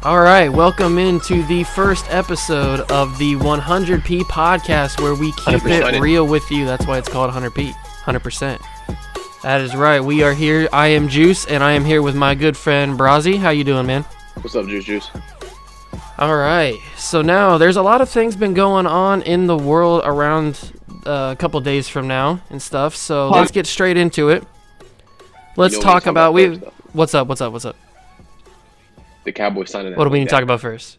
All right, welcome into the first episode of the 100p podcast, where we keep it real with you. That's why it's called 100p, 100%. That is right. We are here. I am Juice, and I am here with my good friend Brazzi. How you doing, man? What's up, Juice? All right. So now there's a lot of things been going on in the world around a couple days from now and stuff. So let's get straight into it. Let's talk about What's up? The Cowboys signing. What do we need to talk about first?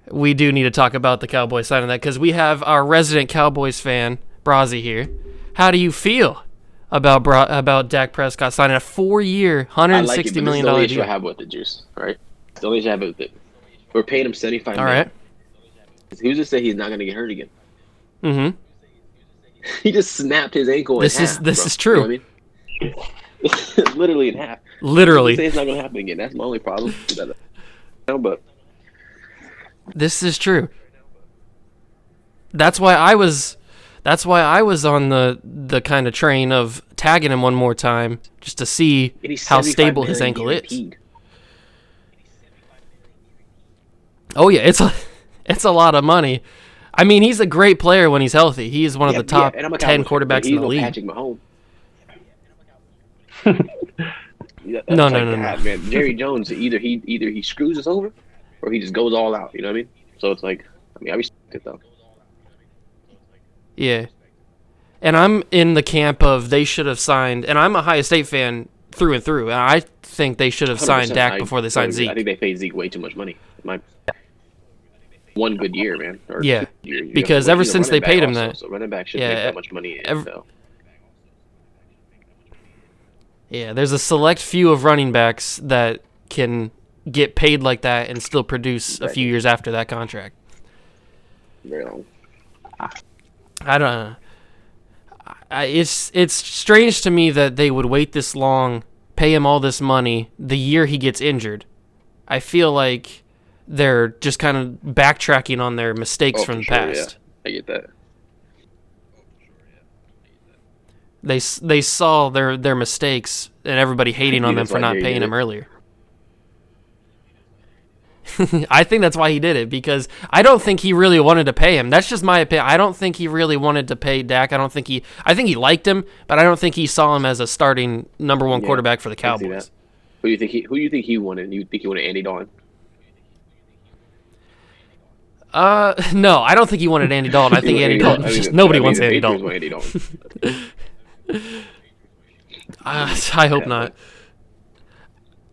We do need to talk about the Cowboys signing that, because we have our resident Cowboys fan, Brazzi, here. How do you feel about Dak Prescott signing a 4-year, $160 million deal? This is the only issue I have with the Juice, right? The only issue I have with it. We're paying him $75 million. All right. Who's to say he's not going to get hurt again? Mm-hmm. He just snapped his ankle in half. This is true. You know what I mean? Literally in half. Literally. Say it's not going to happen again. That's my only problem. But this is true. That's why I was on the kind of train of tagging him one more time just to see how stable his ankle is. Oh yeah, it's a lot of money. I mean, he's a great player when he's healthy. He is one of the top 10 quarterbacks in the league. Patrick Mahomes. No. Man. Jerry Jones, either he screws us over, or he just goes all out. You know what I mean? So it's like, I respect it though. Yeah, and I'm in the camp of they should have signed, and I'm a Ohio State fan through and through. And I think they should have signed Dak before they signed Zeke. I think they paid Zeke way too much money. One good year, man. Because ever since they paid him that, so running back should make that much money. Yeah, there's a select few of running backs that can get paid like that and still produce a few years after that contract. Very long. I don't know. It's strange to me that they would wait this long, pay him all this money the year he gets injured. I feel like they're just kind of backtracking on their mistakes from the past. Yeah. I get that. They saw their mistakes and everybody hating on them for not paying him earlier. I think that's why he did it, because I don't think he really wanted to pay him. That's just my opinion. I don't think he really wanted to pay Dak. I think he liked him, but I don't think he saw him as a starting number one quarterback for the Cowboys. Who do you think he wanted? You think he wanted Andy Dalton? No, I don't think he wanted Andy Dalton. I think Andy Dalton. Nobody wants Andy Dalton. I hope not.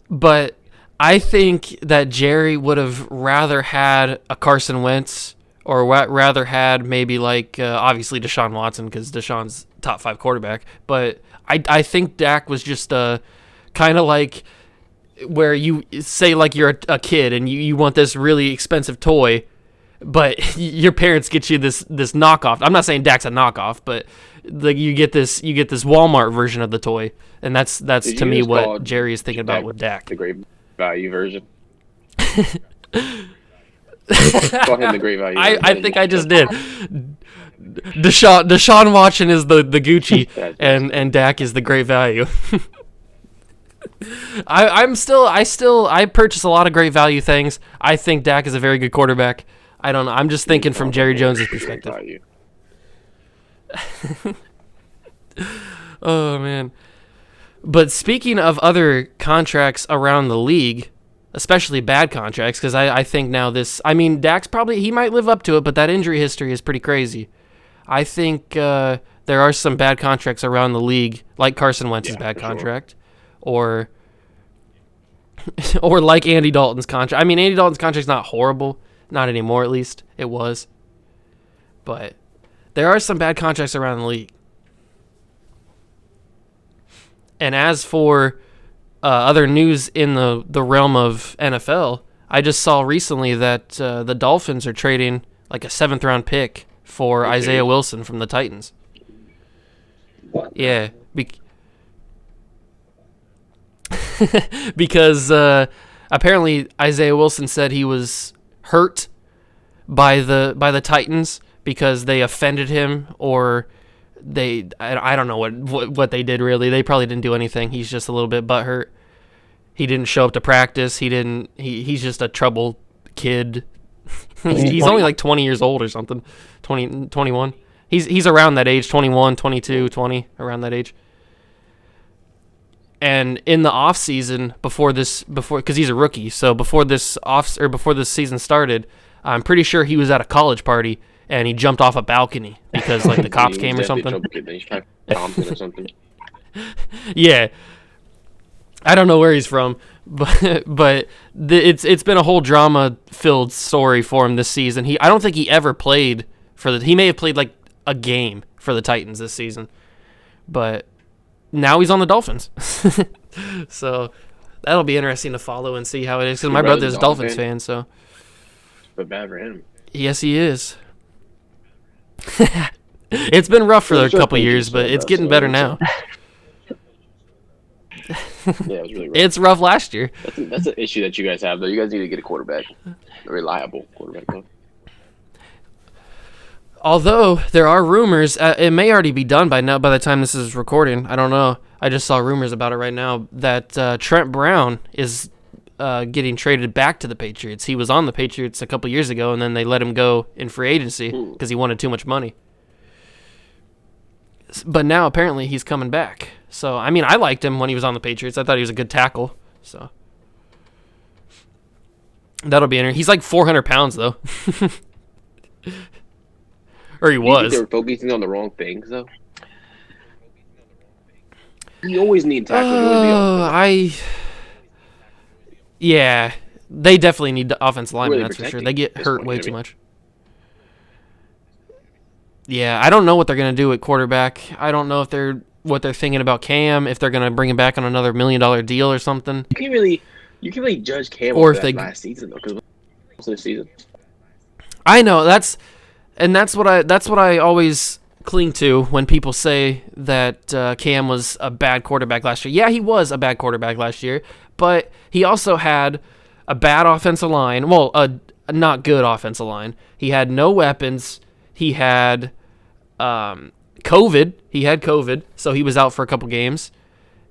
But I think that Jerry would have rather had a Carson Wentz, or rather had maybe obviously Deshaun Watson, because Deshaun's top 5 quarterback. But I think Dak was just kind of like where you say you're a kid and you want this really expensive toy, but your parents get you this knockoff. I'm not saying Dak's a knockoff, but you get this Walmart version of the toy, and that's to me what Jerry is thinking about with Dak. The great value version. Call him the great value. I think I just did. Deshaun Watson is the Gucci, and Dak is the great value. I purchase a lot of great value things. I think Dak is a very good quarterback. I don't know. I'm just thinking from Jerry Jones' perspective. Oh, man. But speaking of other contracts around the league, especially bad contracts, because I think now Dak's he might live up to it, but that injury history is pretty crazy. I think there are some bad contracts around the league, like Carson Wentz's bad contract, or like Andy Dalton's contract. Andy Dalton's contract's not horrible. Not anymore, at least. It was. But there are some bad contracts around the league. And as for other news in the realm of NFL, I just saw recently that the Dolphins are trading a 7th-round pick for Isaiah Wilson from the Titans. What? Yeah. Because apparently Isaiah Wilson said he was hurt by the Titans because they offended him, or I don't know what they did really. They probably didn't do anything. He's just a little bit butthurt. He didn't show up to practice. He's just a trouble kid. He's only like 20 years old or something. 20, 21. He's around that age, 21, 22, 20, around that age. And in the off season because he's a rookie, so before this season started, I'm pretty sure he was at a college party and he jumped off a balcony because like the cops came or something. Yeah, I don't know where he's from, but it's been a whole drama-filled story for him this season. I don't think he ever played he may have played like a game for the Titans this season, but now he's on the Dolphins. So that'll be interesting to follow and see how it is, because my brother's a Dolphins fan, so. But bad for him. Yes, he is. It's been rough for a couple years, but it's getting better now. Yeah, it was really rough. It's rough last year. That's an issue that you guys have, though. You guys need to get a quarterback, a reliable quarterback. Although there are rumors, it may already be done by now. By the time this is recording, I don't know. I just saw rumors about it right now that Trent Brown is getting traded back to the Patriots. He was on the Patriots a couple years ago, and then they let him go in free agency because he wanted too much money. But now apparently he's coming back. So I mean, I liked him when he was on the Patriots. I thought he was a good tackle. So that'll be interesting. He's like 400 pounds though. Or he was. They were focusing on the wrong things, though. You always need tackles. Yeah, they definitely need the offensive linemen. That's for sure. They get hurt way too much. Yeah, I don't know what they're gonna do at quarterback. I don't know what they're thinking about Cam. If they're gonna bring him back on another $1 million deal or something. You can't really judge Cam or if they last season though, because most of the season. I know that's what I always cling to when people say that Cam was a bad quarterback last year. Yeah, he was a bad quarterback last year, but he also had a bad offensive line. Well, a not good offensive line. He had no weapons. He had COVID. He had COVID, so he was out for a couple games.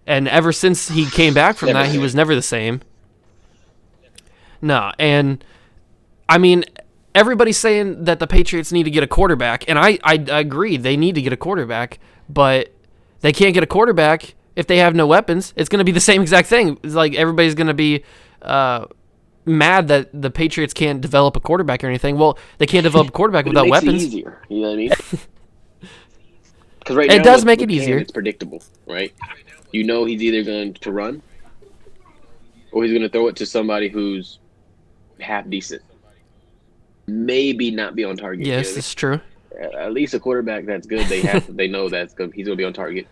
And ever since he came back from that, he was never the same. No, and I mean, everybody's saying that the Patriots need to get a quarterback, and I agree. They need to get a quarterback, but they can't get a quarterback if they have no weapons. It's going to be the same exact thing. It's like everybody's going to be mad that the Patriots can't develop a quarterback or anything. Well, they can't develop a quarterback without weapons. It makes it easier. You know what I mean? Because right now, it does make it easier. It's predictable, right? You know he's either going to run or he's going to throw it to somebody who's half decent. Maybe not be on target. Yes, that's true. At least a quarterback that's good, they know that's good. He's going to be on target.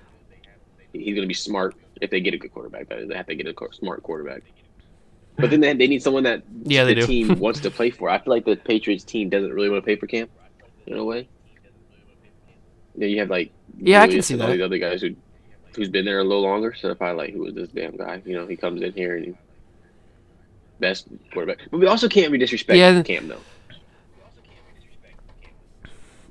He's going to be smart if they get a good quarterback. That is, they have to get a smart quarterback. But then they need someone that the team wants to play for. I feel like the Patriots team doesn't really want to pay for Cam in a way. Yeah, you have like I can see that. All these other guys who's been there a little longer. So they're probably like, who is this damn guy? You know, he comes in here and best quarterback. But we also can't be disrespecting Cam though.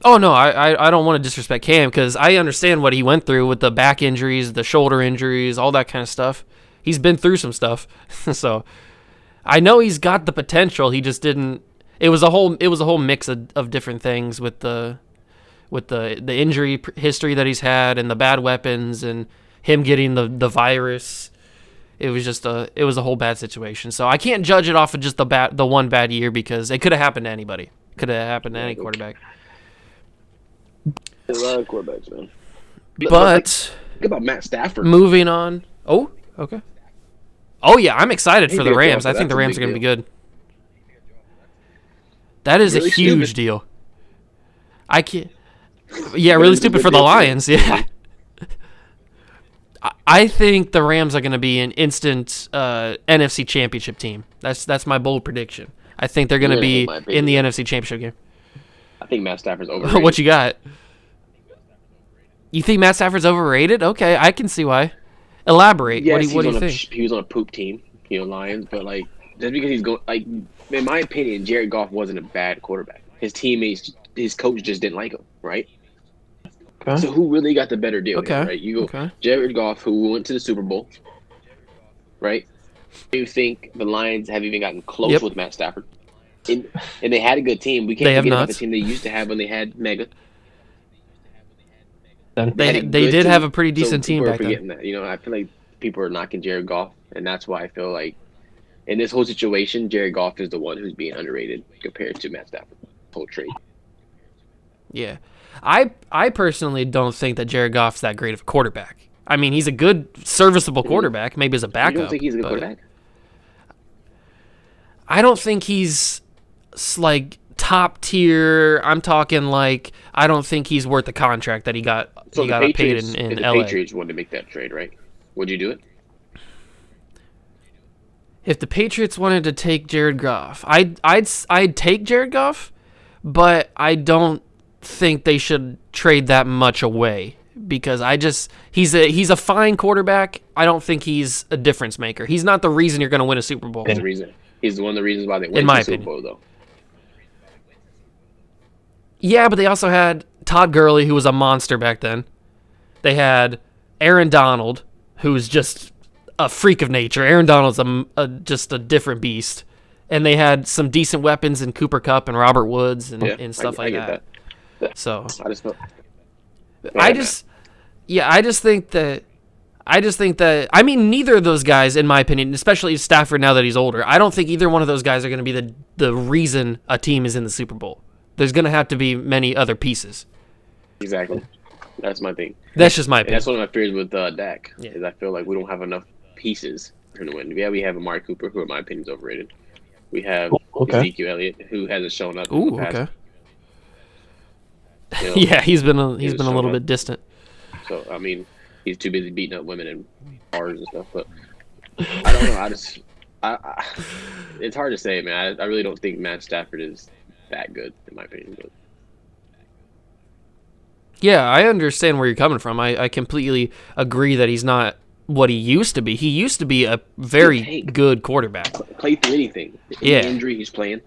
Oh, no, I don't want to disrespect Cam because I understand what he went through with the back injuries, the shoulder injuries, all that kind of stuff. He's been through some stuff. So I know he's got the potential. He just didn't – it was a whole mix of different things with the injury history that he's had and the bad weapons and him getting the virus. It was just a whole bad situation. So I can't judge it off of just the one bad year because it could have happened to anybody. Could have happened to any quarterback. A lot of quarterbacks, man. But think about Matt Stafford. Moving on. Oh, okay. Oh yeah, I'm excited for the Rams. I think the Rams are going to be good. That is really a huge deal. I can't. Yeah, really stupid for the Lions. Yeah. I think the Rams are going to be an instant NFC Championship team. That's my bold prediction. I think they're going to be in the NFC Championship game. I think Matt Stafford's overrated. What you got? You think Matt Stafford's overrated? Okay, I can see why. Elaborate. Yes, what do you think? He was on a poop team, Lions, but like just because he's going, like in my opinion, Jared Goff wasn't a bad quarterback. His teammates, his coach just didn't like him, right? Okay. So who really got the better deal? Okay. Here, right? You go Jared Goff, who went to the Super Bowl, right? Do you think the Lions have even gotten close with Matt Stafford? And they had a good team. We can't forget about the team they used to have when they had Mega. They did have a pretty decent team back then. That. I feel like people are knocking Jared Goff, and that's why I feel like in this whole situation, Jared Goff is the one who's being underrated compared to Matt Stafford. Whole trade. Yeah. I personally don't think that Jared Goff's that great of a quarterback. I mean, he's a good, serviceable quarterback, maybe as a backup. You don't think he's a good quarterback? I don't think he's like top tier. I'm talking like I don't think he's worth the contract that he got paid in LA. The Patriots wanted to make that trade, right? Would you do it? If the Patriots wanted to take Jared Goff, I'd take Jared Goff, but I don't think they should trade that much away because he's a fine quarterback. I don't think he's a difference maker. He's not the reason you're going to win a Super Bowl. He's the reason. He's one of the reasons why they win the Super Bowl, though. Yeah, but they also had Todd Gurley, who was a monster back then. They had Aaron Donald, who's just a freak of nature. Aaron Donald's just a different beast. And they had some decent weapons in Cooper Kupp and Robert Woods and stuff like that. So I just think that I mean, neither of those guys, in my opinion, especially Stafford now that he's older, I don't think either one of those guys are going to be the reason a team is in the Super Bowl. There's going to have to be many other pieces. Exactly. That's my thing. That's just my opinion. That's one of my fears with Dak, is I feel like we don't have enough pieces for him to win. Yeah, we have Amari Cooper, who in my opinion is overrated. We have Ezekiel Elliott, who hasn't shown up. Ooh, okay. Yeah, he's been a little bit distant. So, I mean, he's too busy beating up women in bars and stuff. But I don't know. It's hard to say, man. I really don't think Matt Stafford is that good, in my opinion. But. Yeah, I understand where you're coming from. I completely agree that he's not what he used to be. He used to be a very good quarterback. Play through anything. Any injury, he's playing.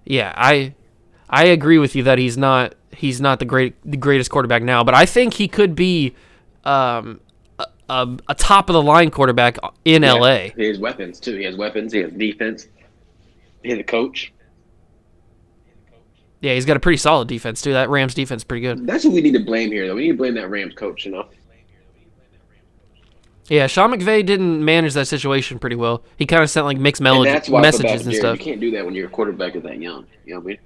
Yeah, I agree with you that he's not the greatest quarterback now, but I think he could be a top of the line quarterback in LA. He has weapons too. He has weapons. He has defense. He has a coach. Yeah, he's got a pretty solid defense too. That Rams defense is pretty good. That's what we need to blame here, though. We need to blame that Rams coach, Yeah, Sean McVay didn't manage that situation pretty well. He kind of sent like mixed messages and stuff. You can't do that when your quarterback is that young. You know what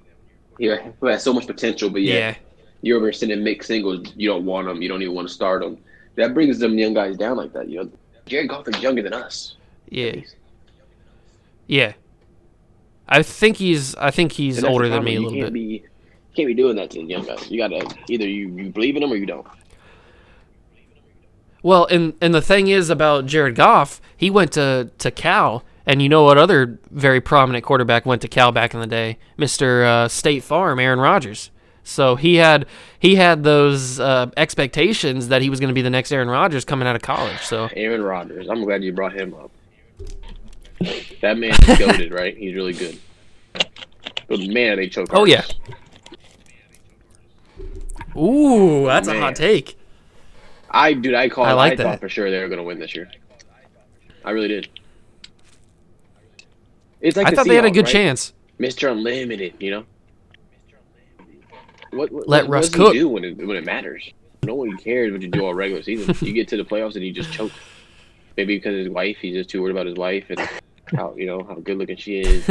I mean? He has so much potential, but you're over sending mixed singles. You don't want them. You don't even want to start them. That brings them young guys down like that. Jared Goff is younger than us. Yeah. Yeah. I think he's older than me a little bit. You can't be doing that to the young guys. You gotta either you believe in them or you don't. Well, and the thing is about Jared Goff, he went to Cal, and you know what other very prominent quarterback went to Cal back in the day? Mr. State Farm, Aaron Rodgers. So he had those expectations that he was going to be the next Aaron Rodgers coming out of college. So Aaron Rodgers, I'm glad you brought him up. That man is goated, right? He's really good. But man, they choke. Oh yeah. Ooh, that's a hot take. I thought for sure they were going to win this year. I really did. It's like I thought they had a good chance. Mr. Unlimited, Let Russ cook. What does he do when it matters? No one cares what you do all regular season. You get to the playoffs and you just choke. Maybe because of his wife, he's just too worried about his wife and how good looking she is.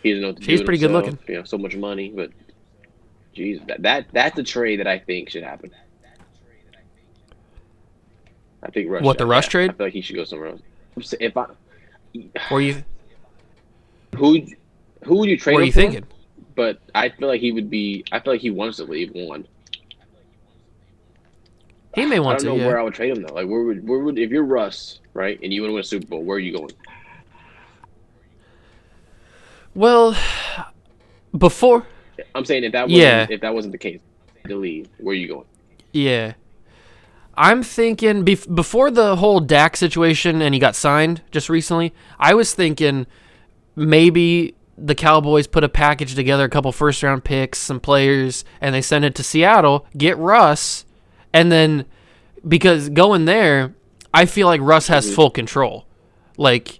He doesn't know what to do. She's pretty good looking. So much money, but geez, that's a trade that I think should happen. I think Russ. What, the Russ trade? I feel like he should go somewhere else. Who would you trade? What are you thinking? But I feel like he would be. I feel like he wants to leave one. He may want to. I don't know where I would trade him though. Like where would if you're Russ, right, and you want to win a Super Bowl, where are you going? Well, before I'm saying if that wasn't the case, to leave, where are you going? Yeah. I'm thinking before the whole Dak situation and he got signed just recently, I was thinking maybe the Cowboys put a package together, a couple first-round picks, some players, and they send it to Seattle, get Russ, and then because going there, I feel like Russ has full control. Like,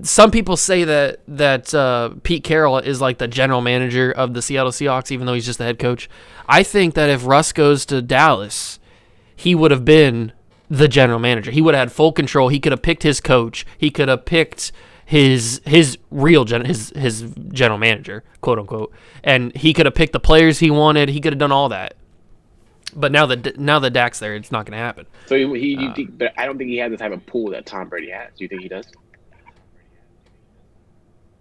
some people say that Pete Carroll is like the general manager of the Seattle Seahawks, even though he's just the head coach. I think that if Russ goes to Dallas, he would have been the general manager. He would have had full control. He could have picked his coach. He could have picked his general manager, quote unquote, and he could have picked the players he wanted. He could have done all that. But now that Dak's there, it's not going to happen. So but I don't think he has the type of pool that Tom Brady has. Do you think he does?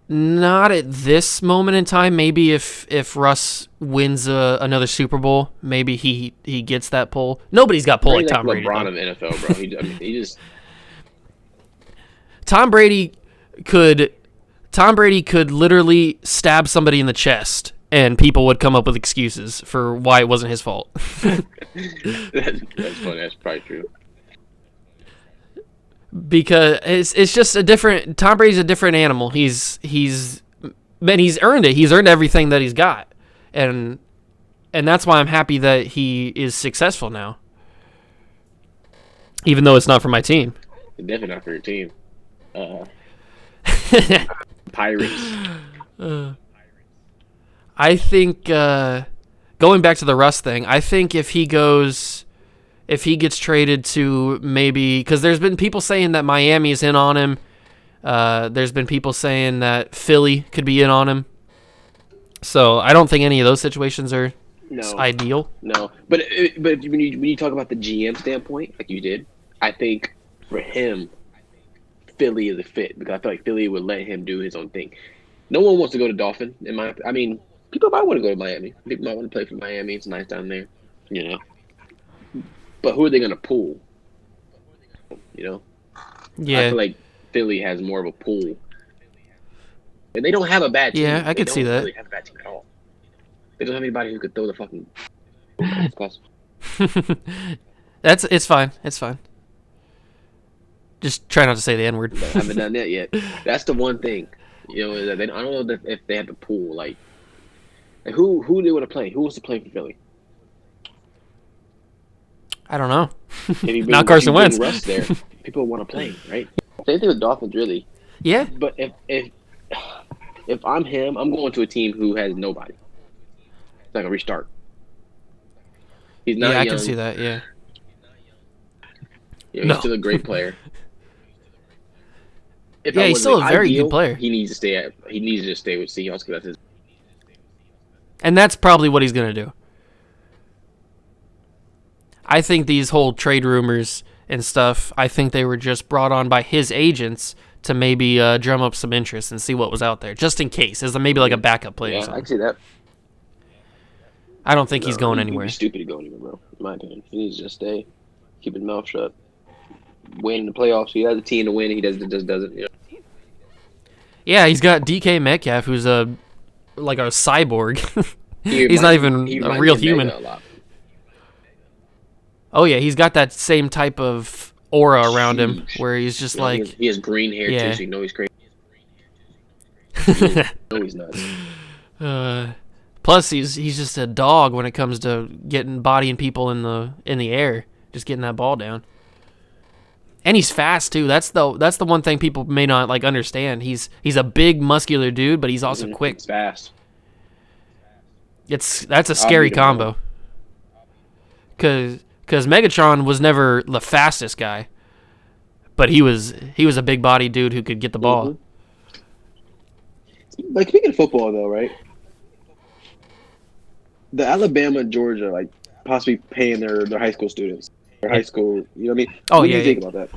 Not at this moment in time. Maybe if Russ wins another Super Bowl, maybe he gets that pull. Nobody's got pull like Tom Brady. LeBron of the NFL, bro. He just Tom Brady could literally stab somebody in the chest, and people would come up with excuses for why it wasn't his fault. That's funny. That's probably true. Because it's just a different. Tom Brady's a different animal. He's earned it. He's earned everything that he's got, and that's why I'm happy that he is successful now. Even though it's not for my team. Definitely not for your team. Pirates. I think going back to the Russ thing, I think if he gets traded to maybe, because there's been people saying that Miami is in on him. There's been people saying that Philly could be in on him. So I don't think any of those situations are ideal. No, but when you talk about the GM standpoint, like you did, I think for him, Philly is a fit because I feel like Philly would let him do his own thing. No one wants to go to Dolphin. I mean, people might want to go to Miami. People might want to play for Miami. It's nice down there, you know. But who are they going to pull? You know? Yeah. I feel like Philly has more of a pull. And they don't have a bad team. Yeah, I could see that. They don't really have a bad team at all. They don't have anybody who could throw the fucking... It's fine. It's fine. Just try not to say the N-word. I haven't done that yet. That's the one thing. You know, I don't know if they have the pool. Like who do they want to play? Who wants to play for Philly? I don't know. Not Carson Wentz. Russ there, people want to play, right? Same thing with Dolphins, really. Yeah. But if I'm him, I'm going to a team who has nobody. It's like a restart. He's not young. I can see that. Yeah. He's still a great player. He's still a very good player. He needs to stay. He needs to stay with Seahawks because that's his. And that's probably what he's going to do. I think these whole trade rumors and stuff, I think they were just brought on by his agents to maybe drum up some interest and see what was out there, just in case, as maybe like a backup player. Yeah, I can see that. I don't think he's going anywhere. He'd be stupid to go anywhere, bro. In my opinion, he needs to just stay, keep his mouth shut, win in the playoffs. He has a team to win. He doesn't. You know? Yeah, he's got DK Metcalf, who's like a cyborg. He's not even a real human. Oh yeah, he's got that same type of aura around him, where he's just like he has green hair too, so you know he's crazy. No, he's nuts. Plus, he's just a dog when it comes to bodying people in the air, just getting that ball down. And he's fast too. That's the one thing people may not like understand. He's a big muscular dude, but he's also quick. He's fast. That's a scary combo. Cause Megatron was never the fastest guy, but he was a big body dude who could get the ball. Mm-hmm. Like speaking of football though, right? The Alabama and Georgia like possibly paying their high school students. High school, you know what I mean? Oh, what do you think about that?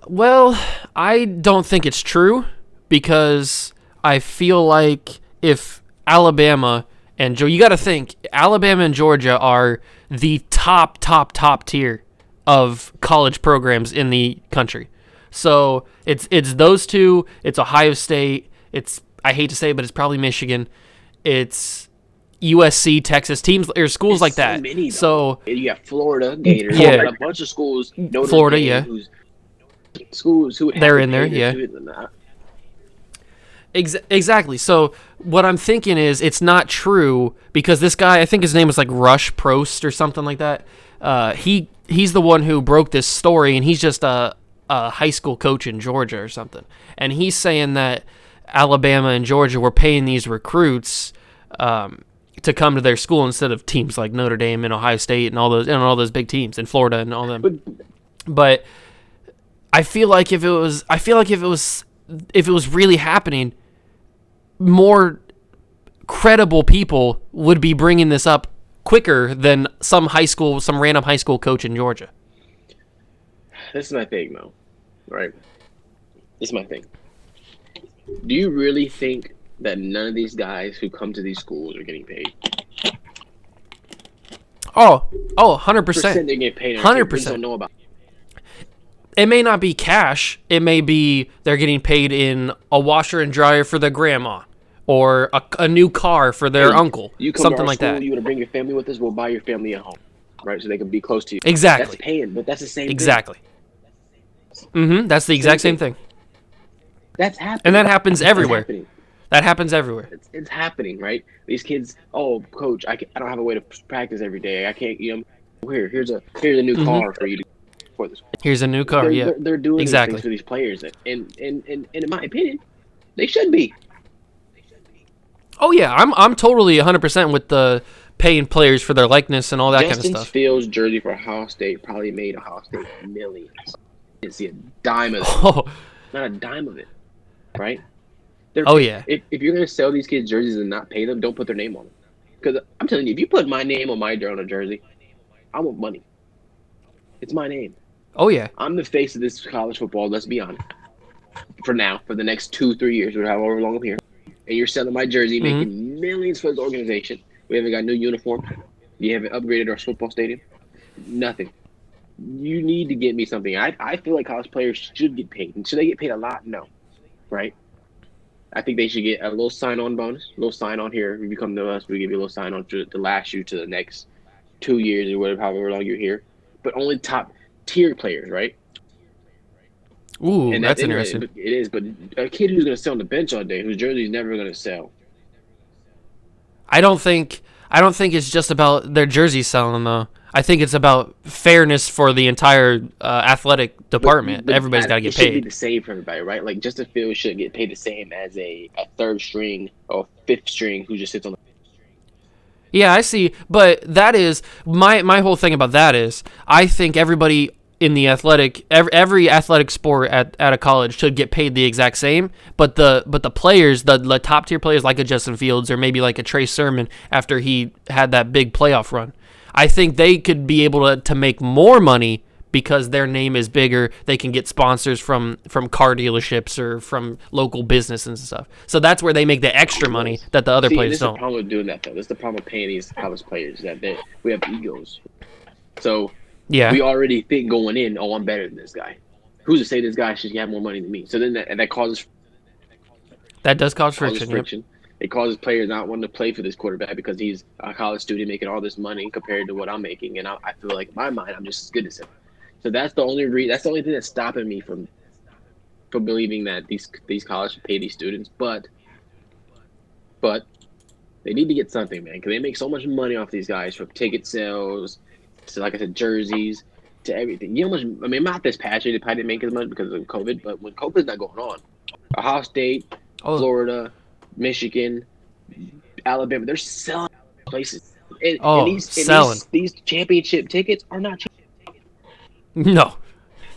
Well, I don't think it's true because I feel like if Alabama and Georgia, you got to think Alabama and Georgia are the top tier of college programs in the country. So it's those two. It's Ohio State. I hate to say it, but it's probably Michigan. It's USC, Texas, teams or schools like that. Many, so you got Florida Gators, yeah, a bunch of schools. Notre Florida, Dame, yeah, schools who they're in there, yeah. Exactly. So what I'm thinking is it's not true because this guy, I think his name was like Rush Prost or something like that. He's the one who broke this story, and he's just a high school coach in Georgia or something. And he's saying that Alabama and Georgia were paying these recruits to come to their school instead of teams like Notre Dame and Ohio State and all those big teams in Florida and all them. But I feel like if it was really happening, more credible people would be bringing this up quicker than some random high school coach in Georgia. This is my thing, though. Right? This is my thing. Do you really think that none of these guys who come to these schools are getting paid? 100%. They're getting paid. 100%. Don't know about. It may not be cash. It may be they're getting paid in a washer and dryer for their grandma, or a new car for their uncle, you come something to our like school, that. You want to bring your family with us? We'll buy your family a home, right? So they can be close to you. Exactly. That's paying, but that's the same. Exactly. Thing. That's the exact same thing. That's happening, and that happens everywhere. That happens everywhere. It's happening, right? These kids. Oh, coach, I don't have a way to practice every day. I can't. Here's a new car for you to. For this. Here's a new car. They're doing these things for these players, and in my opinion, they should be. Oh yeah, I'm totally 100% with the paying players for their likeness and all that kind of stuff. Justin Fields' jersey for Ohio State probably made Ohio State millions. I didn't see a dime of it. Not a dime of it, right? Yeah. If you're gonna sell these kids jerseys and not pay them, don't put their name on them. Because I'm telling you, if you put my name on a jersey, I want money. It's my name. Oh yeah. I'm the face of this college football. Let's be honest. For now, for the next 2-3 years, or however long I'm here. And you're selling my jersey, making millions for this organization. We haven't got new uniforms. You haven't upgraded our football stadium. Nothing. You need to get me something. I feel like college players should get paid. And should they get paid a lot? No. Right? I think they should get a little sign-on bonus. A little sign-on here. If you come to us, we give you a little sign-on to last you to the next 2 years or whatever, however long you're here. But only top-tier players, right? Ooh, and that's interesting. It is, but a kid who's going to sit on the bench all day, whose jersey is never going to sell. I don't think it's just about their jersey selling, though. I think it's about fairness for the entire athletic department. But everybody's got to get paid. It should be the same for everybody, right? Like Justin Fields should get paid the same as a third string or fifth string who just sits on the bench. Yeah, I see. But that is my whole thing about that is I think everybody in the every athletic sport at a college should get paid the exact same, but the players, the top tier players like a Justin Fields or maybe like a Trey Sermon after he had that big playoff run, I think they could be able to make more money because their name is bigger. They can get sponsors from car dealerships or from local business and stuff. So that's where they make the extra money that the other players don't. That's the problem with doing that, though. That's the problem with paying these college players, that we have egos. So yeah, we already think going in, oh, I'm better than this guy. Who's to say this guy should have more money than me? So then that causes. That does cause friction. Yep. It causes players not wanting to play for this quarterback because he's a college student making all this money compared to what I'm making, and I feel like in my mind I'm just as good as him. So that's the only that's the only thing that's stopping me from believing that these colleges should pay these students. But they need to get something, man, because they make so much money off these guys from ticket sales to, like I said, jerseys to everything. You know how much? I mean, not this past year they probably didn't make as much because of COVID, but when COVID's not going on, Ohio State, Florida, Michigan, Alabama, they're selling places. And these championship tickets are not cheap. No.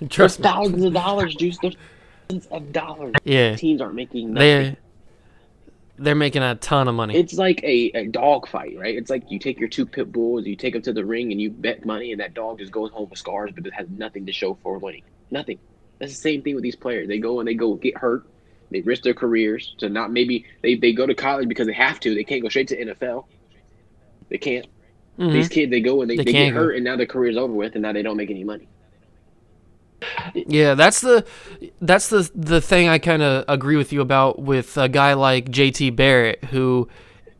Trust me. Thousands of dollars, Juice. There's thousands of dollars. Yeah. Teams aren't making nothing. They're making a ton of money. It's like a dog fight, right? It's like you take your two pit bulls, you take them to the ring, and you bet money, and that dog just goes home with scars, but it has nothing to show for winning. Nothing. That's the same thing with these players. They go get hurt. They risk their careers to not maybe they go to college because they have to. They can't go straight to NFL. They can't. Mm-hmm. These kids, they go and they get hurt, and now their career's over with, and now they don't make any money. Yeah, that's the thing I kind of agree with you about with a guy like JT Barrett, who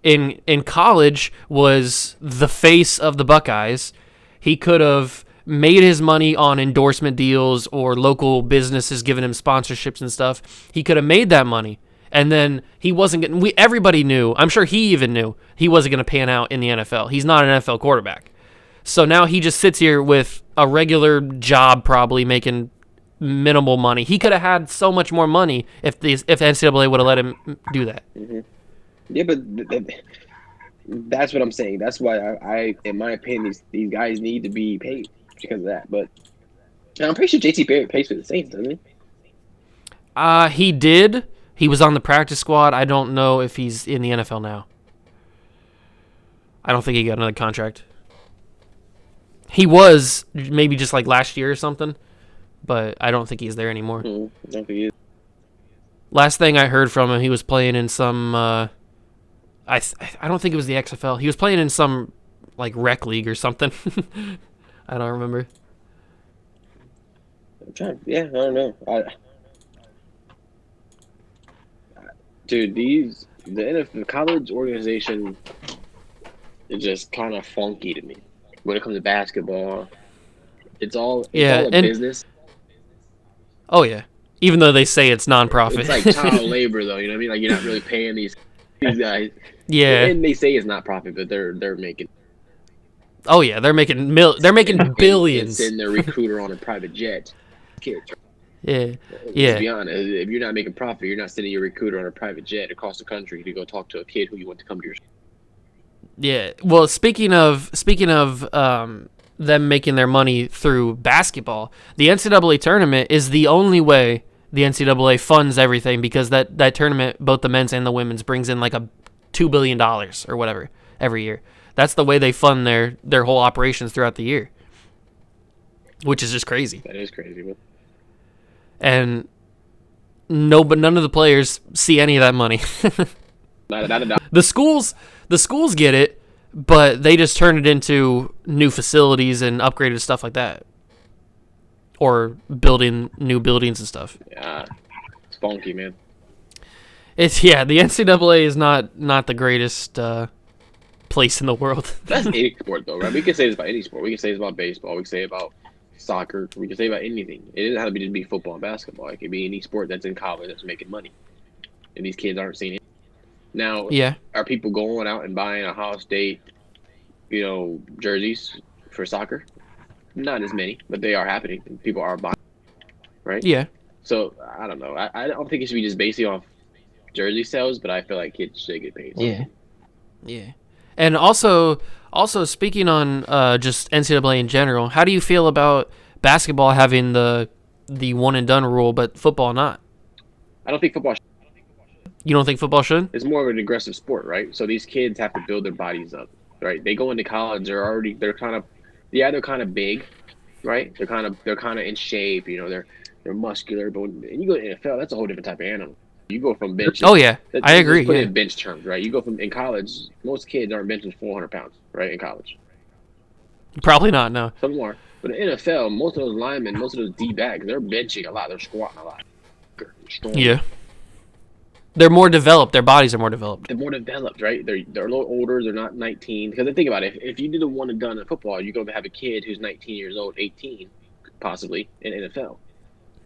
in college was the face of the Buckeyes. He could have made his money on endorsement deals or local businesses giving him sponsorships and stuff. He could have made that money, And then he wasn't getting. Everybody knew. I'm sure he even knew he wasn't going to pan out in the NFL. He's not an NFL quarterback. So now he just sits here with a regular job, probably making minimal money. He could have had so much more money if NCAA would have let him do that. Mm-hmm. Yeah, but that's what I'm saying. That's why I in my opinion, these guys need to be paid because of that. But I'm pretty sure JT Barrett pays for the Saints, doesn't he? He did. He was on the practice squad. I don't know if he's in the NFL now. I don't think he got another contract. He was maybe just like last year or something, but I don't think he's there anymore. I don't think he is. Last thing I heard from him, he was playing in some. I don't think it was the XFL. He was playing in some like rec league or something. I don't remember. I don't know. Dude, the NFL college organization is just kind of funky to me when it comes to basketball. It's all a business. Oh yeah, even though they say it's non-profit. It's like child labor, though. You know what I mean? Like you're not really paying these guys. Yeah, and they say it's not profit, but they're making. Oh yeah, they're making billions. And send their recruiter on a private jet. Kids. Yeah. Let's be honest. If you're not making profit, you're not sending your recruiter on a private jet across the country to go talk to a kid who you want to come to your school. Yeah. Well, speaking of them making their money through basketball, the NCAA tournament is the only way the NCAA funds everything because that tournament, both the men's and the women's, brings in like $2 billion or whatever every year. That's the way they fund their whole operations throughout the year, which is just crazy. That is crazy, man. And none of the players see any of that money. The schools get it, but they just turn it into new facilities and upgraded stuff like that, or building new buildings and stuff. Yeah, it's funky, man. The NCAA is not the greatest place in the world. That's any sport, though, right? We can say this about any sport. We can say this about baseball. We can say about soccer. We can say about anything. It doesn't have to just be football and basketball. It could be any sport that's in college that's making money, and these kids aren't seeing it. Now, Are people going out and buying Ohio State, jerseys for soccer? Not as many, but they are happening. People are buying, right? Yeah. So I don't know. I don't think it should be just based off jersey sales, but I feel like kids should get paid. Yeah. Yeah. And also speaking on just NCAA in general, how do you feel about basketball having the one and done rule, but football not? I don't think football should. You don't think football should? It's more of an aggressive sport, right? So these kids have to build their bodies up, right? They go into college, they're kind of big, right? They're kind of in shape, they're muscular, but when you go to the NFL, that's a whole different type of animal. You go from bench. Oh yeah, I agree. Put it in bench terms, right? You go from in college. Most kids aren't benching 400 pounds, right? In college, probably not. No, some are. But in the NFL, most of those linemen, most of those D backs, they're benching a lot. They're squatting a lot. Yeah, they're more developed. Their bodies are more developed. They're more developed, right? They're a little older. They're not 19. Because think about it. If you did a one and done in football, you're going to have a kid who's 19 years old, 18, possibly in NFL,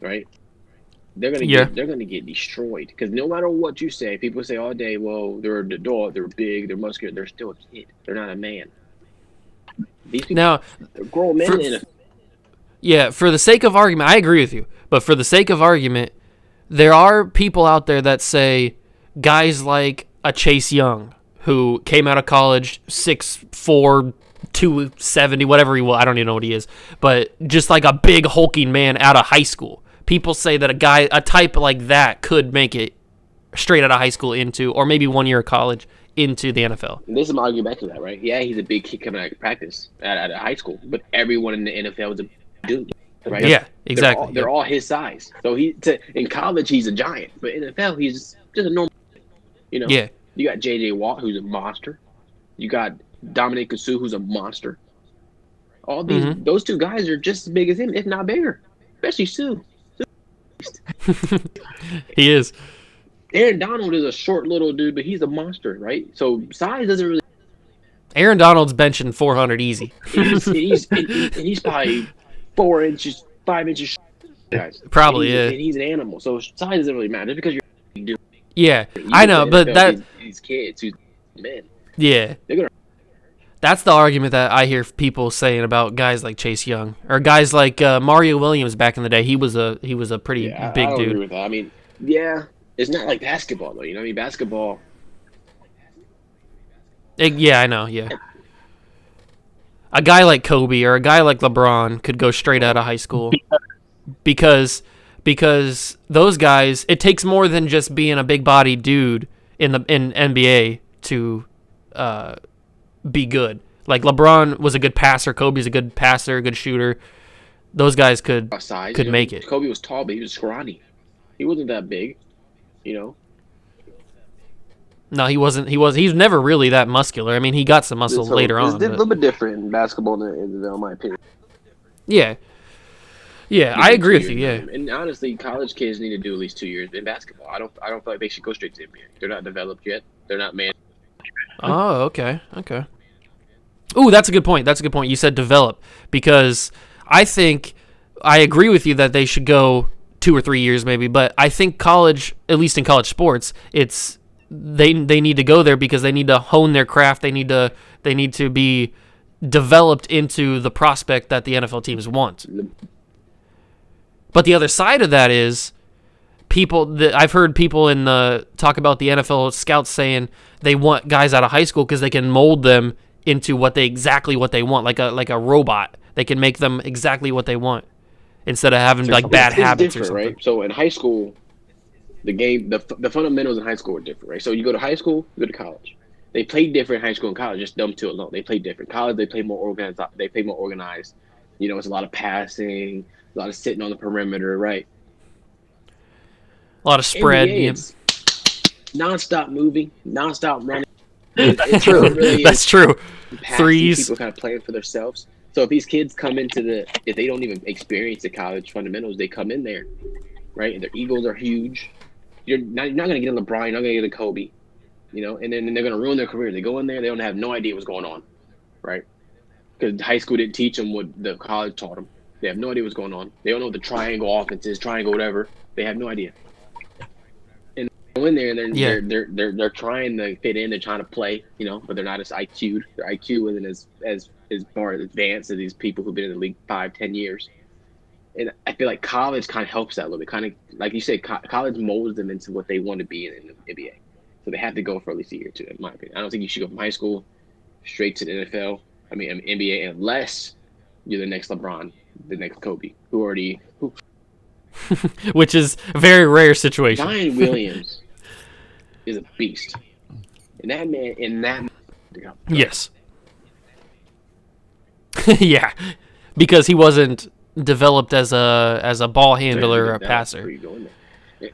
right? They're gonna get destroyed because no matter what you say, people say all day, well, they're an adult, they're big, they're muscular, they're still a kid. They're not a man. These people, they're grown men. For the sake of argument, I agree with you. But for the sake of argument, there are people out there that say guys like a Chase Young, who came out of college 6'4", 270, whatever he was. I don't even know what he is, but just like a big hulking man out of high school. People say that a type like that could make it straight out of high school into, or maybe 1 year of college, into the NFL. There's some argument back to that, right? Yeah, he's a big kid coming out of practice out of high school, but everyone in the NFL is a dude, right? Yeah, exactly. They're all his size. So in college, he's a giant, but in the NFL, he's just a normal. Yeah. You got J.J. Watt, who's a monster. You got Dominic Cassou, who's a monster. All those two guys are just as big as him, if not bigger, especially Sue. He is. Aaron Donald is a short little dude, but he's a monster, right? So size doesn't really. Aaron Donald's benching 400 easy. and he's probably 4 inches, 5 inches. Guys. Probably, And he's an animal, so size doesn't really matter. Just because you're a big dude. Yeah, I know, but these kids who's men. Yeah. They're gonna. That's the argument that I hear people saying about guys like Chase Young or guys like Mario Williams back in the day. He was a pretty big dude. I don't agree with that. I mean, yeah, it's not like basketball though. You know, I mean, basketball. Yeah, I know. Yeah, a guy like Kobe or a guy like LeBron could go straight out of high school because those guys. It takes more than just being a big body dude in NBA to be good. Like LeBron was a good passer, Kobe's a good passer, a good shooter. Those guys could make it. Kobe was tall, but he was scrawny. He wasn't that big, you know. No, he wasn't. He's never really that muscular. I mean, he got some muscle later on. It's a little bit different in basketball than in my opinion. Yeah, I agree with you. Yeah, and honestly, college kids need to do at least 2 years in basketball. I don't feel like they should go straight to the NBA. They're not developed yet. They're not man. Oh, okay. Ooh, that's a good point. You said develop, because I think I agree with you that they should go 2 or 3 years maybe, but I think college, at least in college sports, it's they need to go there because they need to hone their craft. They need to be developed into the prospect that the NFL teams want. But the other side of that is I've heard people talk about the NFL scouts saying they want guys out of high school because they can mold them into exactly what they want, like a robot. They can make them exactly what they want instead of having like bad habits or something. Right? So in high school, the fundamentals in high school are different, right? So you go to high school, you go to college. They play different in high school and college, just them two alone. They play different. College, they play more organized. You know, it's a lot of passing, a lot of sitting on the perimeter, right? A lot of spread. It's nonstop moving, nonstop running. That's true. Really that's true. Threes. People kind of playing for themselves. So if these kids come if they don't even experience the college fundamentals, they come in there, right? And their egos are huge. You're not going to get a LeBron. You're not going to get a Kobe, you know. And then they're going to ruin their career. They go in there, they don't have no idea what's going on, right? Because high school didn't teach them what the college taught them. They have no idea what's going on. They don't know what the triangle offense is, triangle whatever. They have no idea. And they go in there and they're trying to fit in. They're trying to play, you know, but they're not as IQ'd. Their IQ isn't as far advanced as these people who've been in the league 5-10 years. And I feel like college kind of helps that a little bit. Kind of like you said, college molds them into what they want to be in the NBA. So they have to go for at least a year or two, in my opinion. I don't think you should go from high school straight to the NFL. I mean NBA, unless you're the next LeBron, the next Kobe, which is a very rare situation. Zion Williams is a beast, and that man. Yes. Yeah, because he wasn't developed as a ball handler or a passer.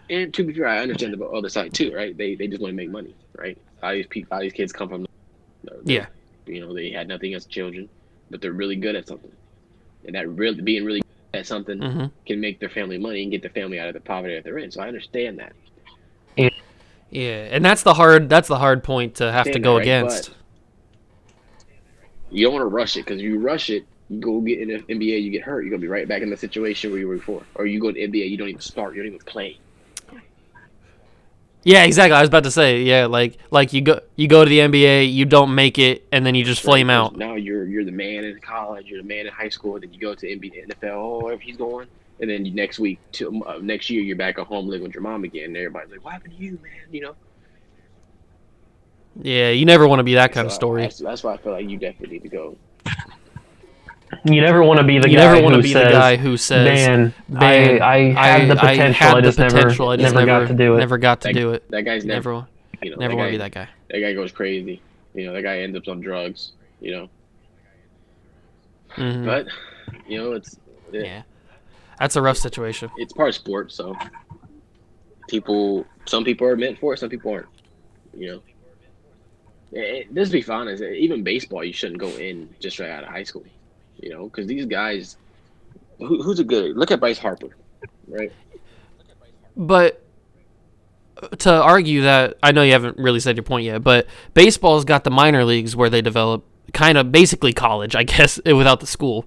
And to be fair, I understand the other side too, right? They just want to make money, right? All these kids come from, yeah. You know, they had nothing as children, but they're really good at something, and that being really good at something can make their family money and get their family out of the poverty that they're in. So I understand that. Yeah, and that's the hard point to have to go against. But you don't want to rush it, because if you rush it, you go get in the NBA, you get hurt. You're gonna be right back in the situation where you were before, or you go to NBA, you don't even start, you don't even play. Yeah, exactly. I was about to say, yeah, like you go to the NBA, you don't make it, and then you just flame out. Now you're the man in college, you're the man in high school, then you go to NBA, NFL, wherever he's going, and then next year you're back at home living with your mom again. And everybody's like, "What happened to you, man?" You know. Yeah, you never want to be that kind of story. That's why I feel like you definitely need to go. You never want to be the guy who says, "Man, I had the potential. I just never got to do it." Never got to do it. That guy's never want to be that guy. That guy goes crazy. You know, that guy ends up on drugs. You know. Mm-hmm. But you know, yeah, that's a rough situation. It's part of sports, so some people are meant for it, some people aren't. You know. Let's be honest. Even baseball, you shouldn't go in just right out of high school. You know, because these guys, who's a good? Look at Bryce Harper, right? But to argue that, I know you haven't really said your point yet, but baseball's got the minor leagues where they develop kind of basically college, I guess, without the school.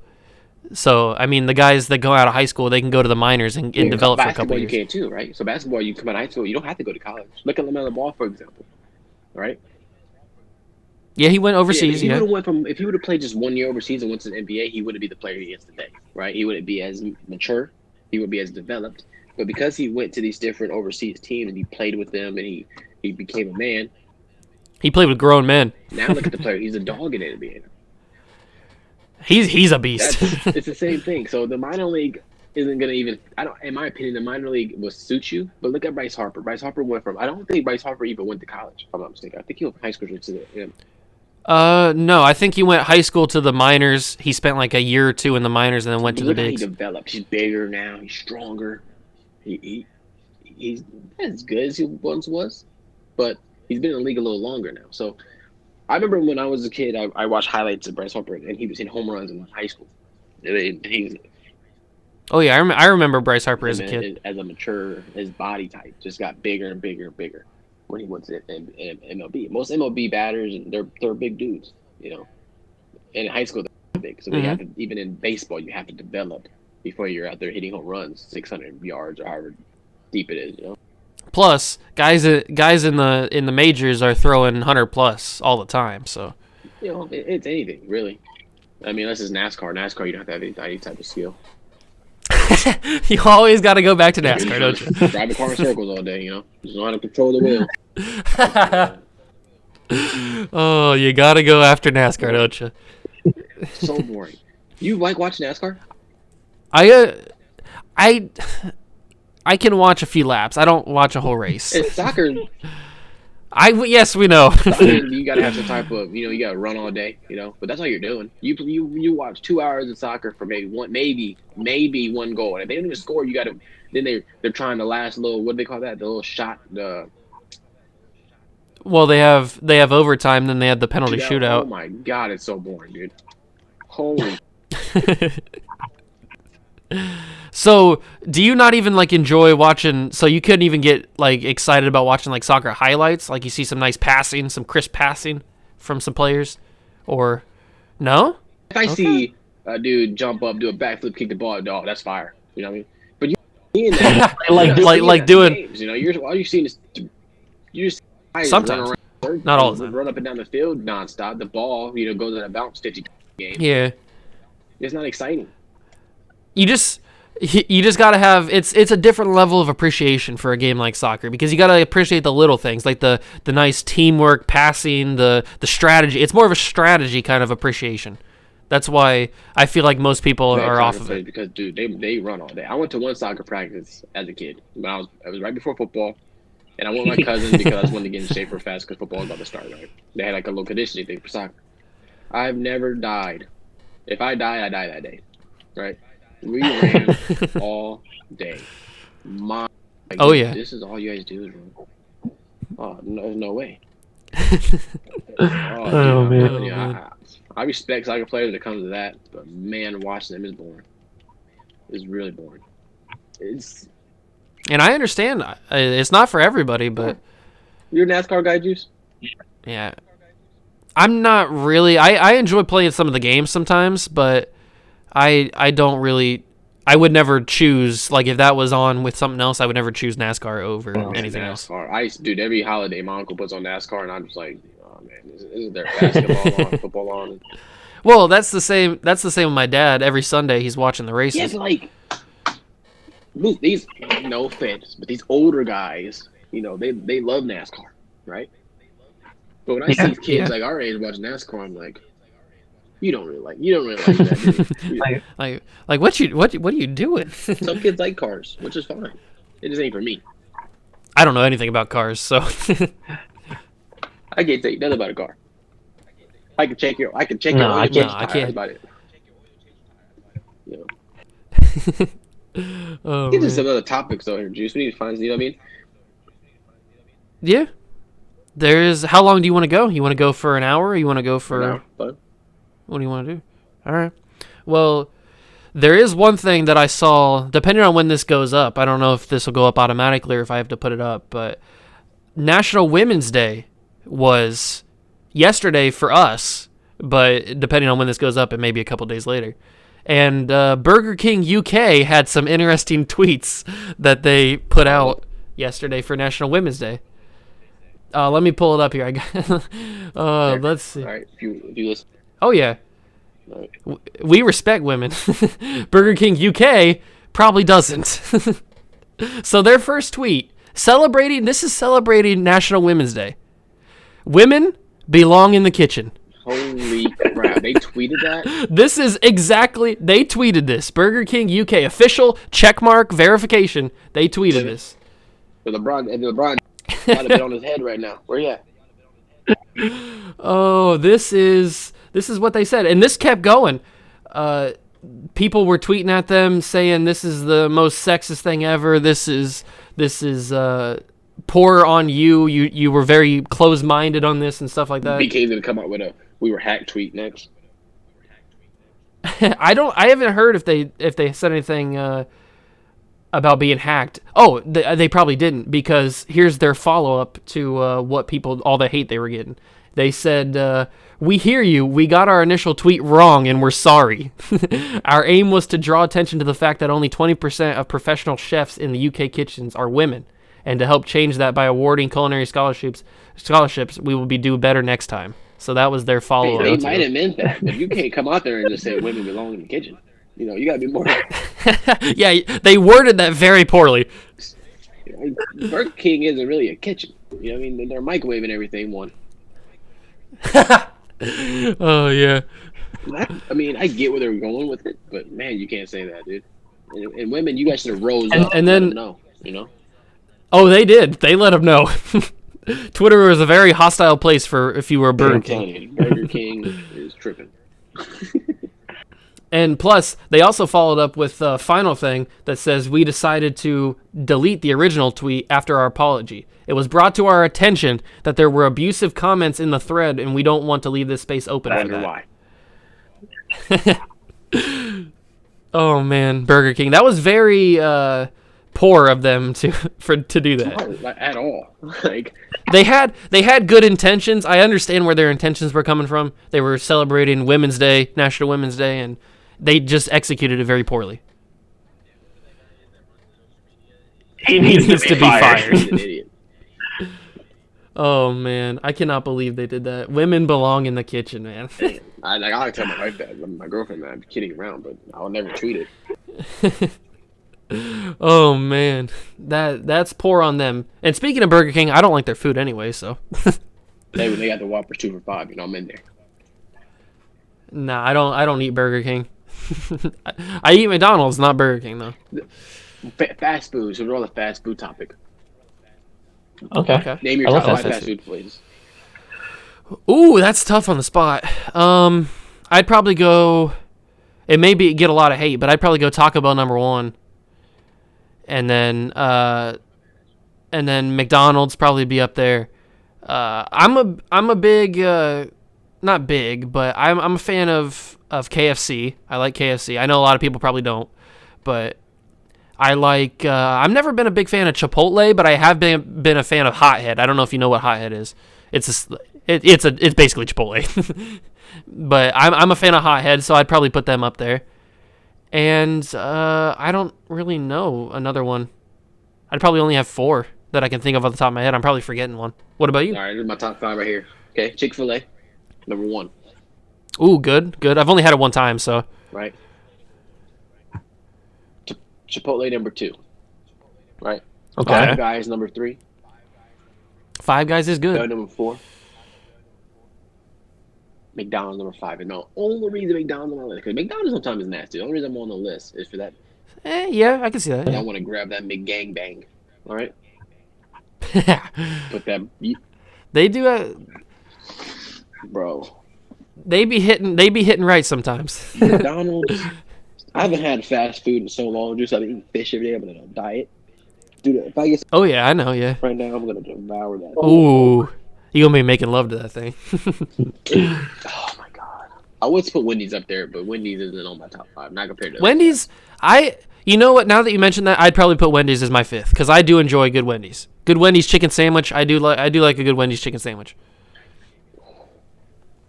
So, I mean, the guys that go out of high school, they can go to the minors and develop for a couple years. Basketball, you can too, right? So basketball, you come out of high school, you don't have to go to college. Look at LaMelo Ball, for example, right? Yeah, he went overseas. If he would have played just 1 year overseas and went to the NBA, he wouldn't be the player he is today, right? He wouldn't be as mature. He would be as developed. But because he went to these different overseas teams and he played with them and he became a man. He played with grown men. Now look at the player. He's a dog in the NBA. He's a beast. It's the same thing. So the minor league isn't going to even – in my opinion, the minor league will suit you. But look at Bryce Harper. Bryce Harper went from – I don't think Bryce Harper even went to college, if I'm not mistaken. I think he went from high school to the no, I think he went high school to the minors. He spent like a year or two in the minors and then went to the bigs. He developed. He's bigger now. He's stronger. He's not as good as he once was, but he's been in the league a little longer now. So I remember when I was a kid, I watched highlights of Bryce Harper, and he was hitting home runs in high school. Oh yeah, I remember Bryce Harper as a kid. As a mature, his body type just got bigger and bigger and bigger when he went to MLB. Most MLB batters, they're big dudes, you know. And in high school, they're big. So they have to, even in baseball, you have to develop before you're out there hitting home runs, 600 yards or however deep it is, you know. Plus, guys in the majors are throwing 100+ all the time. So, you know, it's anything really. I mean, unless it's NASCAR. NASCAR, you don't have to have any type of skill. You always got to go back to NASCAR, don't you? Drive the car in circles all day, you know. Just know how to control the wheel. Oh, you got to go after NASCAR, don't you? So boring. You like watching NASCAR? I can watch a few laps. I don't watch a whole race. It's soccer. Yes, we know. You gotta have some type of, you know, you gotta run all day, you know. But that's all you're doing. You watch 2 hours of soccer for maybe one goal. And if they don't even score, you gotta. Then they're trying to last little. What do they call that? The little shot. Well, they have overtime. Then they have the penalty shootout. Oh my god, it's so boring, dude. Holy. So, do you not even like enjoy watching? So you couldn't even get like excited about watching like soccer highlights? Like you see some nice passing, some crisp passing from some players, or no? If I see a dude jump up, do a backflip, kick the ball, dog, that's fire. You know what I mean? But you that, like doing, games, you know, all you're seeing is you just sometimes run around, not all the time, run up and down the field nonstop. The ball, you know, goes in a bounce 50 game. Yeah, it's not exciting. You just gotta have it's a different level of appreciation for a game like soccer, because you gotta appreciate the little things, like the nice teamwork, passing, the strategy. It's more of a strategy kind of appreciation. That's why I feel like most people are off of it. Because dude, they run all day. I went to one soccer practice as a kid. When it was right before football, and I went with my cousin because I was wanting to get in shape for fast because football was about to start. Right? They had like a little conditioning thing for soccer. I've never died. If I die, I die that day. Right? We ran all day. This is all you guys do is run. Oh, no way. Man. I respect soccer players when it comes to that, but man, watching them is boring. It's really boring. And I understand it's not for everybody, but you're a NASCAR guy, Juice? Yeah. I'm not really. I enjoy playing some of the games sometimes, but I don't really. I would never choose, like, if that was on with something else, I would never choose NASCAR over anything else. I used to do it every holiday. My uncle puts on NASCAR, and I'm just like, oh man, isn't there basketball on, football on? Well, that's the same. That's the same with my dad. Every Sunday, he's watching the races. Yeah, but like these, no offense, but these older guys, you know, they love NASCAR, right? But when I see kids like our age watching NASCAR, I'm like, you don't really like that, do you? like what are you doing? Some kids like cars, which is fine. It just ain't for me. I don't know anything about cars, so I can't tell you nothing about a car. I can check your oil. I can't. About it. You know. Get into some other topics though here, Juice. We need to find, you know what I mean? Yeah. How long do you want to go? You want to go for an hour? Or you want to go for? An hour, fine. What do you want to do? All right. Well, there is one thing that I saw, depending on when this goes up. I don't know if this will go up automatically or if I have to put it up, but National Women's Day was yesterday for us, but depending on when this goes up, it may be a couple days later. And Burger King UK had some interesting tweets that they put out yesterday for National Women's Day. Let me pull it up here. Let's see. All right, if you listen. Oh, yeah. Right. We respect women. Burger King UK probably doesn't. So their first tweet, celebrating National Women's Day. Women belong in the kitchen. Holy crap, they tweeted that? This is exactly, they tweeted this. Burger King UK, official checkmark verification. They tweeted this. LeBron might have been on his head right now. Where you at? Oh, this is what they said. And this kept going. People were tweeting at them saying this is the most sexist thing ever. This is poor on you. You were very close-minded on this and stuff like that. BK's gonna come out with a "we were hacked" tweet next. I haven't heard if they said anything about being hacked. Oh, they probably didn't, because here's their follow-up to what people, all the hate they were getting. They said, we hear you. We got our initial tweet wrong, and we're sorry. Our aim was to draw attention to the fact that only 20% of professional chefs in the UK kitchens are women, and to help change that by awarding culinary scholarships, we will do better next time. So that was their follow-up. They might have meant that, but you can't come out there and just say women belong in the kitchen. You know, you got to be more. Yeah, they worded that very poorly. Burger King isn't really a kitchen. You know what I mean? They're microwaving everything one. Oh, yeah. I mean, I get where they're going with it, but man, you can't say that, dude. And women, you guys should have rose up and then, know, you know? Oh, they did. They let them know. Twitter was a very hostile place for if you were a Burger King. Burger King is tripping. And plus, they also followed up with a final thing that says, we decided to delete the original tweet after our apology. It was brought to our attention that there were abusive comments in the thread, and we don't want to leave this space open for that. Why. Oh, man, Burger King. That was very poor of them to do that. Not at all. Like, they had good intentions. I understand where their intentions were coming from. They were celebrating Women's Day, National Women's Day, and they just executed it very poorly. He needs to be fired. He's an idiot. Oh, man. I cannot believe they did that. Women belong in the kitchen, man. I like to tell my wife that. My girlfriend that. I'm kidding around, but I'll never tweet it. Oh, man. That's poor on them. And speaking of Burger King, I don't like their food anyway, so. They got the Whoppers 2 for $5. You know, I'm in there. Nah, I don't eat Burger King. I eat McDonald's, not Burger King, though. Fast food. So we're on the fast food topic. Okay. Name your top 5 fast food places. Ooh, that's tough on the spot. I'd probably go. It may get a lot of hate, but I'd probably go Taco Bell number 1, and then McDonald's probably be up there. I'm a big, not big, but I'm a fan of KFC. I like KFC. I know a lot of people probably don't, but I like. I've never been a big fan of Chipotle, but I have been a fan of Hothead. I don't know if you know what Hothead is. It's basically Chipotle. But I'm a fan of Hothead, so I'd probably put them up there. And I don't really know another one. I'd probably only have 4 that I can think of off the top of my head. I'm probably forgetting one. What about you? All right, this is my top 5 right here. Okay, Chick-fil-A, number 1. Ooh, good. I've only had it one time, so. Right. Chipotle, number 2. Right. Okay. Five Guys, number 3. Five Guys is good. Number 4. McDonald's, number 5. And the only reason McDonald's on my list, because McDonald's sometimes is nasty. The only reason I'm on the list is for that. Yeah, I can see that. I want to grab that McGangbang. All right. Put that. They do Bro. They be hitting right sometimes. McDonald's. I haven't had fast food in so long. Just I've been eating fish every day. I'm on a diet. Dude, if I get. Oh yeah, I know. Yeah. Right now, I'm gonna devour that. Ooh. You gonna be making love to that thing. Oh my god! I would put Wendy's up there, but Wendy's isn't on my top 5. Not compared to Wendy's. You know what? Now that you mentioned that, I'd probably put Wendy's as my 5th because I do enjoy good Wendy's. Good Wendy's chicken sandwich. I do like a good Wendy's chicken sandwich.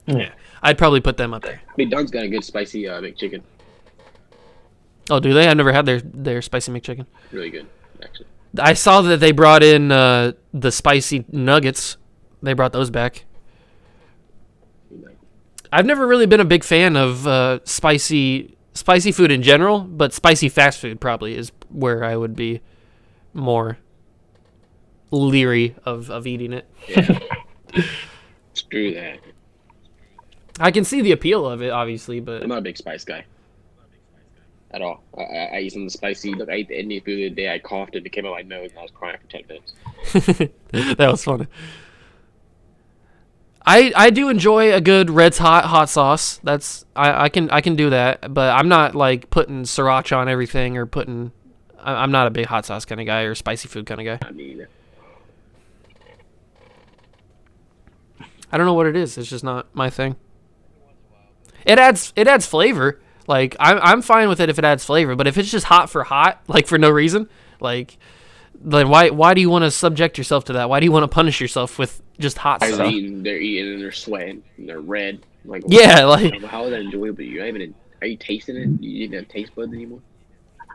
Yeah, I'd probably put them up there. McDonald's got a good spicy McChicken. Oh, do they? I've never had their spicy McChicken. Really good, actually. I saw that they brought in the spicy nuggets. They brought those back. I've never really been a big fan of spicy food in general, but spicy fast food probably is where I would be more leery of eating it. Yeah. Screw that. I can see the appeal of it, obviously, but I'm not a big spice guy at all. I eat something spicy. Look, I ate the Indian food the day I coughed and it came out my nose and I was crying for 10 minutes. That was funny. I do enjoy a good Red's hot sauce. That's I can do that, but I'm not like putting sriracha on everything or putting. I'm not a big hot sauce kind of guy or spicy food kind of guy. I mean, I don't know what it is. It's just not my thing. It adds flavor. Like I'm fine with it if it adds flavor, but if it's just hot for hot, like for no reason, like then why do you want to subject yourself to that? Why do you want to punish yourself with just hot stuff? They're eating and they're sweating and they're red. Like yeah, like how is that enjoyable? Are you tasting it? You didn't have taste buds anymore.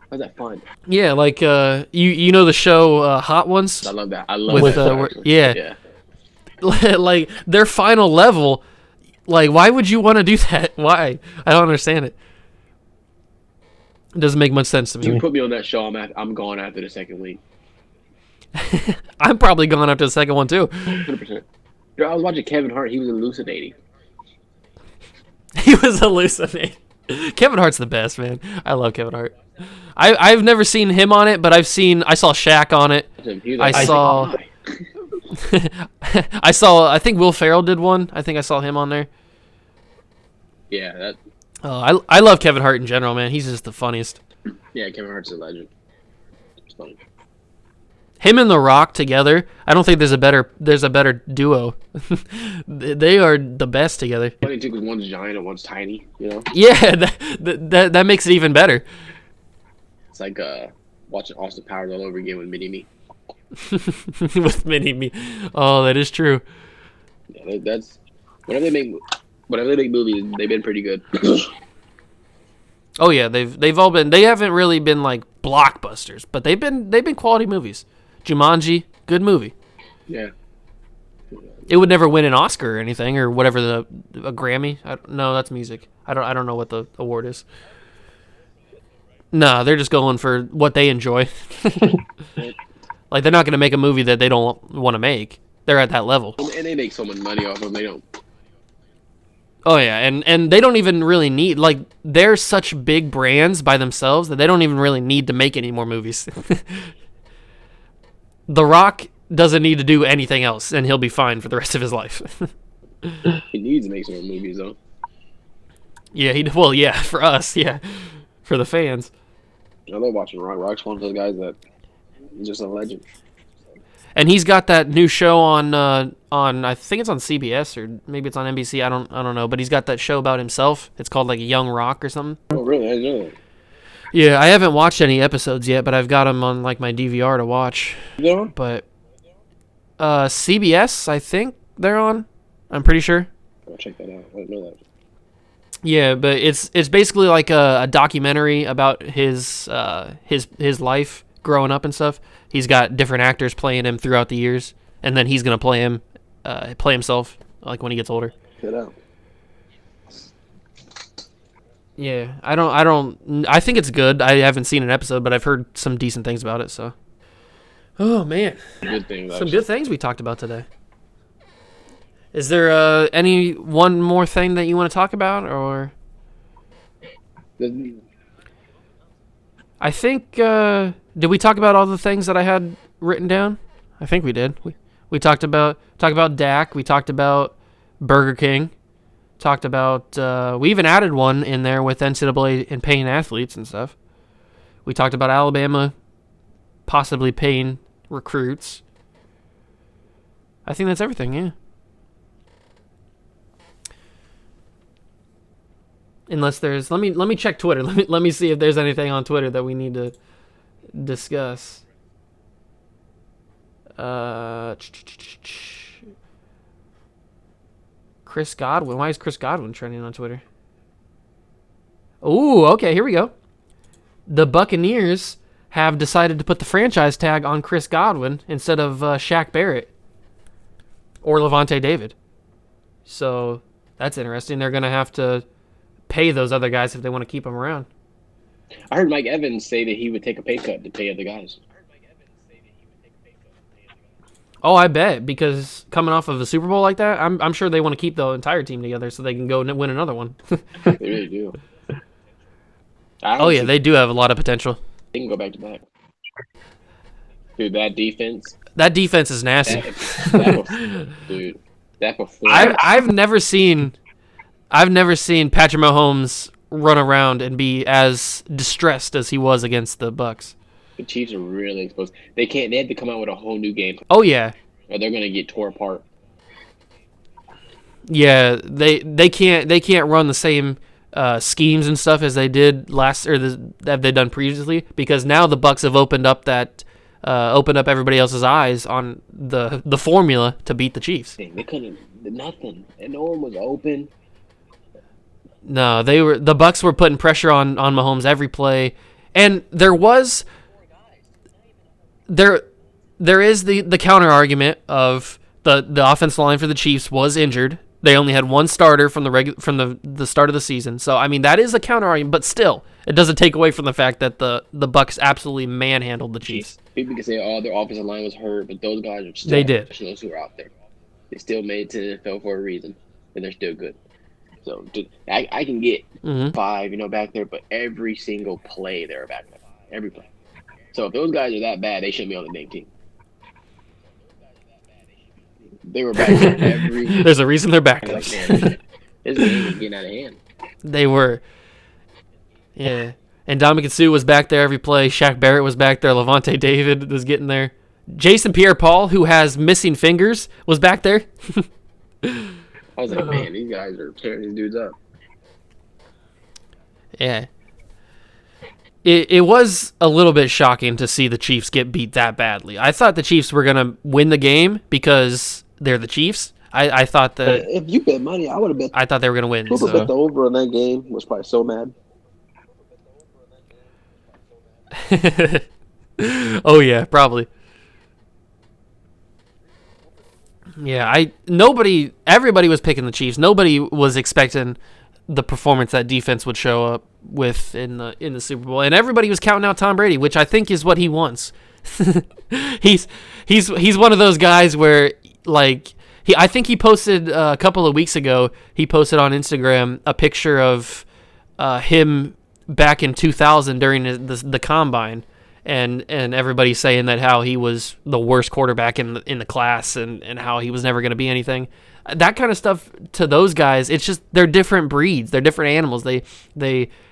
How's that fun? Yeah, like you know the show Hot Ones. I love that. I love that. Yeah. Like their final level. Like why would you want to do that? Why? I don't understand it. It doesn't make much sense to me. You put me on that show, I'm gone after the second week. I'm probably going after the second one too. 100%. I was watching Kevin Hart. He was hallucinating. He was hallucinating. Kevin Hart's the best, man. I love Kevin Hart. I've never seen him on it, but I saw Shaq on it. I think Will Ferrell did one. I think I saw him on there. Yeah, that. Oh, I love Kevin Hart in general, man. He's just the funniest. Yeah, Kevin Hart's a legend. It's funny. Him and The Rock together, I don't think there's a better duo. They are the best together. Funny too, because one's giant and one's tiny. You know. Yeah, that makes it even better. It's like watching Austin Powers all over again with Mini Me. With Mini Me. Oh, that is true. Yeah, that's whenever they make movies, they've been pretty good. Oh yeah, they've all been. They haven't really been like blockbusters, but they've been quality movies. Jumanji, good movie. Yeah. It would never win an Oscar or anything or whatever a Grammy. No, that's music. I don't know what the award is. Nah, they're just going for what they enjoy. Like they're not going to make a movie that they don't want to make. They're at that level. And they make so much money off them. They don't. Oh yeah, and they don't even really need, like, they're such big brands by themselves that they don't even really need to make any more movies. The Rock doesn't need to do anything else, and he'll be fine for the rest of his life. He needs to make some more movies, though. Yeah, for us, yeah, for the fans. I love watching Rock. Rock's one of those guys that is just a legend. And he's got that new show on I think it's on CBS or maybe it's on NBC. I don't know, but he's got that show about himself. It's called like Young Rock or something. Oh, really? I didn't know that. Yeah, I haven't watched any episodes yet, but I've got them on like my DVR to watch. Yeah. But CBS, I think they're on. I'm pretty sure. I'll check that out. I didn't know that. Yeah, but it's basically like a documentary about his life growing up and stuff. He's got different actors playing him throughout the years, and then he's gonna play himself like when he gets older. Get out. Yeah, I think it's good. I haven't seen an episode, but I've heard some decent things about it. So, oh man, good things. Some good things we talked about today. Is there any one more thing that you want to talk about, or? I think did we talk about all the things that I had written down? I think we did. We talked about Dak. We talked about Burger King. Talked about we even added one in there with NCAA and paying athletes and stuff. We talked about Alabama possibly paying recruits. I think that's everything. Yeah. Unless there's, let me check Twitter. Let me see if there's anything on Twitter that we need to discuss. Chris Godwin. Why is Chris Godwin trending on Twitter? Ooh, okay, here we go. the Buccaneers have decided to put the franchise tag on Chris Godwin instead of Shaq Barrett or Levante David. So that's interesting. They're going to have to pay those other guys if they want to keep them around. I heard Mike Evans say that he would take a pay cut to pay other guys. Oh, I bet, because coming off of a Super Bowl like that, I'm sure they want to keep the entire team together so they can go and win another one. They really do. Oh, yeah, they do have a lot of potential. They can go back to back. Dude, that defense. That defense is nasty. Dude, that performance. I've never seen Patrick Mahomes run around and be as distressed as he was against the Bucs. The Chiefs are really exposed. They have to come out with a whole new game. Oh yeah. Or they're gonna get tore apart. Yeah, they can't run the same schemes and stuff as they did that they've done previously, because now the Bucs have opened up everybody else's eyes on the formula to beat the Chiefs. They couldn't nothing, and no one was open. No, the Bucs were putting pressure on Mahomes every play, and there is the counter argument of the offensive line for the Chiefs was injured. They only had one starter from the start of the season. So I mean that is a counter argument, but still it doesn't take away from the fact that the Bucs absolutely manhandled the Chiefs. People can say, "Oh, their offensive line was hurt," but those guys are still professionals who are out there. They still made it to the NFL for a reason, and they're still good. So I can get 5, back there, but every single play they're back there, every play. So if those guys are that bad, they shouldn't be on the dang team. They were back there every. There's a reason they're back there. Like, man, this game is getting out of hand. They were. Yeah. And Ndamukong Suh was back there every play. Shaq Barrett was back there. Levante David was getting there. Jason Pierre-Paul, who has missing fingers, was back there. I was like, man, these guys are tearing these dudes up. Yeah. It was a little bit shocking to see the Chiefs get beat that badly. I thought the Chiefs were going to win the game because they're the Chiefs. I thought that... If you bet money, I would have bet... I thought they were going to win. Whoever bet the over on that game was probably so mad. Oh, yeah, probably. Yeah, everybody was picking the Chiefs. Nobody was expecting the performance that defense would show up with in the Super Bowl, and everybody was counting out Tom Brady, which I think is what he wants. he's one of those guys where I think he posted a couple of weeks ago. He posted on Instagram a picture of him back in 2000 during the combine. And everybody's saying that how he was the worst quarterback in the class and how he was never going to be anything. That kind of stuff to those guys, it's just they're different breeds, they're different animals. They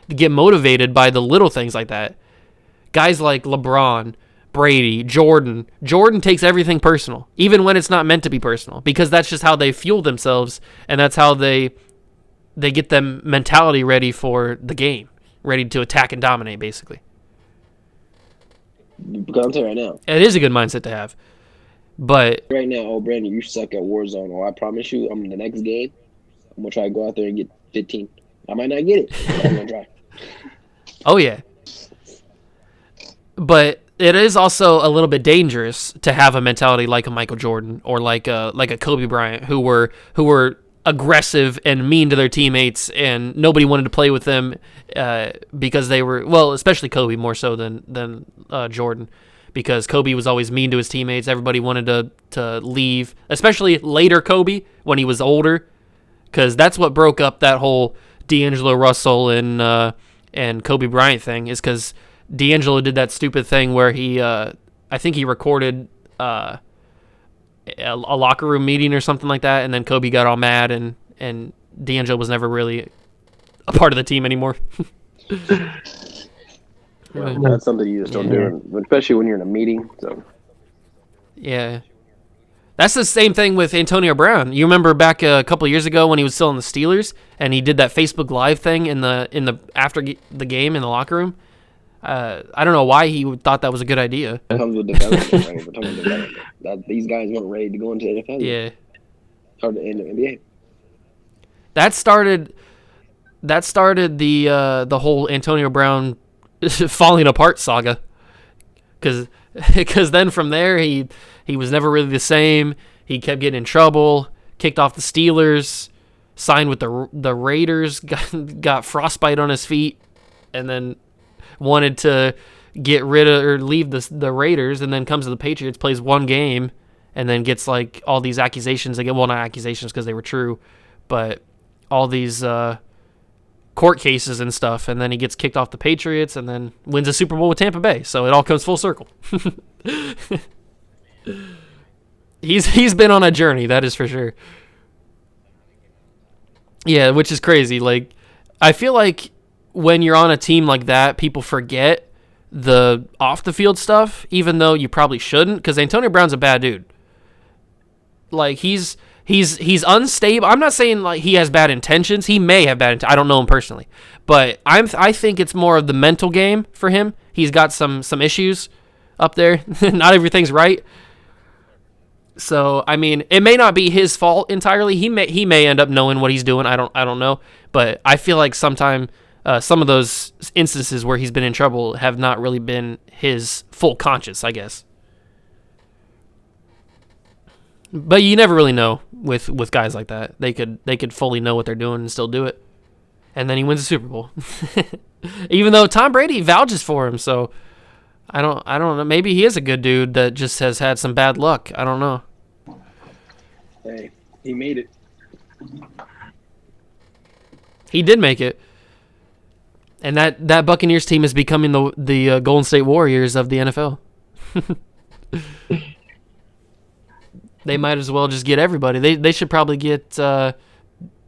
get motivated by the little things like that. Guys like LeBron, Brady, Jordan takes everything personal, even when it's not meant to be personal, because that's just how they fuel themselves, and that's how they get them mentality ready for the game, ready to attack and dominate, basically. Because I'm telling you right now, it is a good mindset to have. But right now, oh Brandon, you suck at Warzone. Or I promise you, I'm in the next game. I'm gonna try to go out there and get 15. I might not get it, but I'm gonna try. Oh yeah. But it is also a little bit dangerous to have a mentality like a Michael Jordan or like a Kobe Bryant, who were aggressive and mean to their teammates, and nobody wanted to play with them because they were, well, especially Kobe more so than Jordan, because Kobe was always mean to his teammates. Everybody wanted to leave, especially later Kobe when he was older, because that's what broke up that whole D'Angelo Russell and Kobe Bryant thing, is because D'Angelo did that stupid thing where he I think he recorded a locker room meeting or something like that, and then Kobe got all mad, and D'Angelo was never really a part of the team anymore. Yeah, that's something you just don't do, especially when you're in a meeting. So yeah, that's the same thing with Antonio Brown. You remember back a couple of years ago when he was still in the Steelers, and he did that Facebook Live thing in the after the game in the locker room. I don't know why he thought that was a good idea. It comes with development, right? We're talking about development. These guys weren't ready to go into the NFL. Yeah. Or the NBA. That started the whole Antonio Brown falling apart saga. Because then from there, he was never really the same. He kept getting in trouble, kicked off the Steelers, signed with the Raiders, got frostbite on his feet, and then wanted to get rid of or leave the Raiders, and then comes to the Patriots, plays one game, and then gets like all these accusations. Well, not accusations because they were true, but all these court cases and stuff, and then he gets kicked off the Patriots, and then wins a Super Bowl with Tampa Bay. So it all comes full circle. He's been on a journey, that is for sure. Yeah, which is crazy. Like, I feel like when you're on a team like that, people forget the off the field stuff, even though you probably shouldn't, because Antonio Brown's a bad dude. Like, he's unstable. I'm not saying like he has bad intentions. He may have bad intentions. I don't know him personally, but I think it's more of the mental game for him. He's got some issues up there. Not everything's right. So, I mean, it may not be his fault entirely. He may end up knowing what he's doing. I don't know, but I feel like some of those instances where he's been in trouble have not really been his full conscience, I guess. But you never really know with guys like that. They could fully know what they're doing and still do it. And then he wins the Super Bowl. Even though Tom Brady vouches for him, so I don't know. Maybe he is a good dude that just has had some bad luck. I don't know. Hey, he made it. He did make it. And that Buccaneers team is becoming the Golden State Warriors of the NFL. They might as well just get everybody. They should probably get some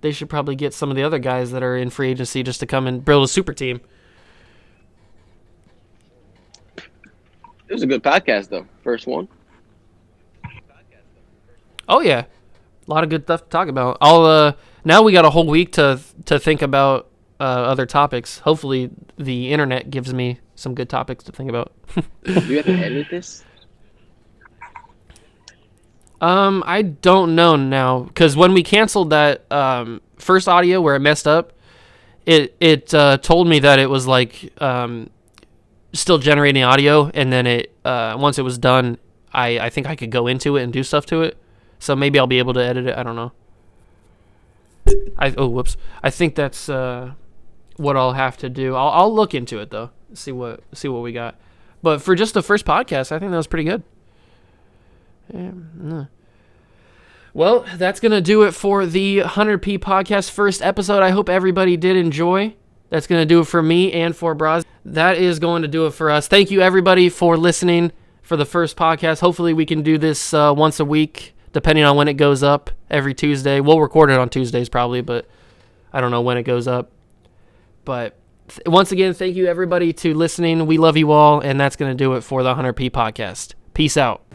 of the other guys that are in free agency just to come and build a super team. It was a good podcast though. First one. Oh yeah. A lot of good stuff to talk about. Now we got a whole week to think about other topics. Hopefully the internet gives me some good topics to think about. Do you have to edit this? I don't know now, because when we canceled that first audio where it messed up, it told me that it was like still generating audio, and then it once it was done, I think I could go into it and do stuff to it. So maybe I'll be able to edit it. I don't know. I think that's what I'll have to do. I'll look into it though. See what we got. But for just the first podcast, I think that was pretty good. Yeah. Well, that's going to do it for the 100p podcast first episode. I hope everybody did enjoy. That's going to do it for me and for Brazzi. That is going to do it for us. Thank you, everybody, for listening for the first podcast. Hopefully we can do this once a week, depending on when it goes up, every Tuesday. We'll record it on Tuesdays probably, but I don't know when it goes up. But once again, thank you, everybody, to listening. We love you all, and that's going to do it for the 100p podcast. Peace out.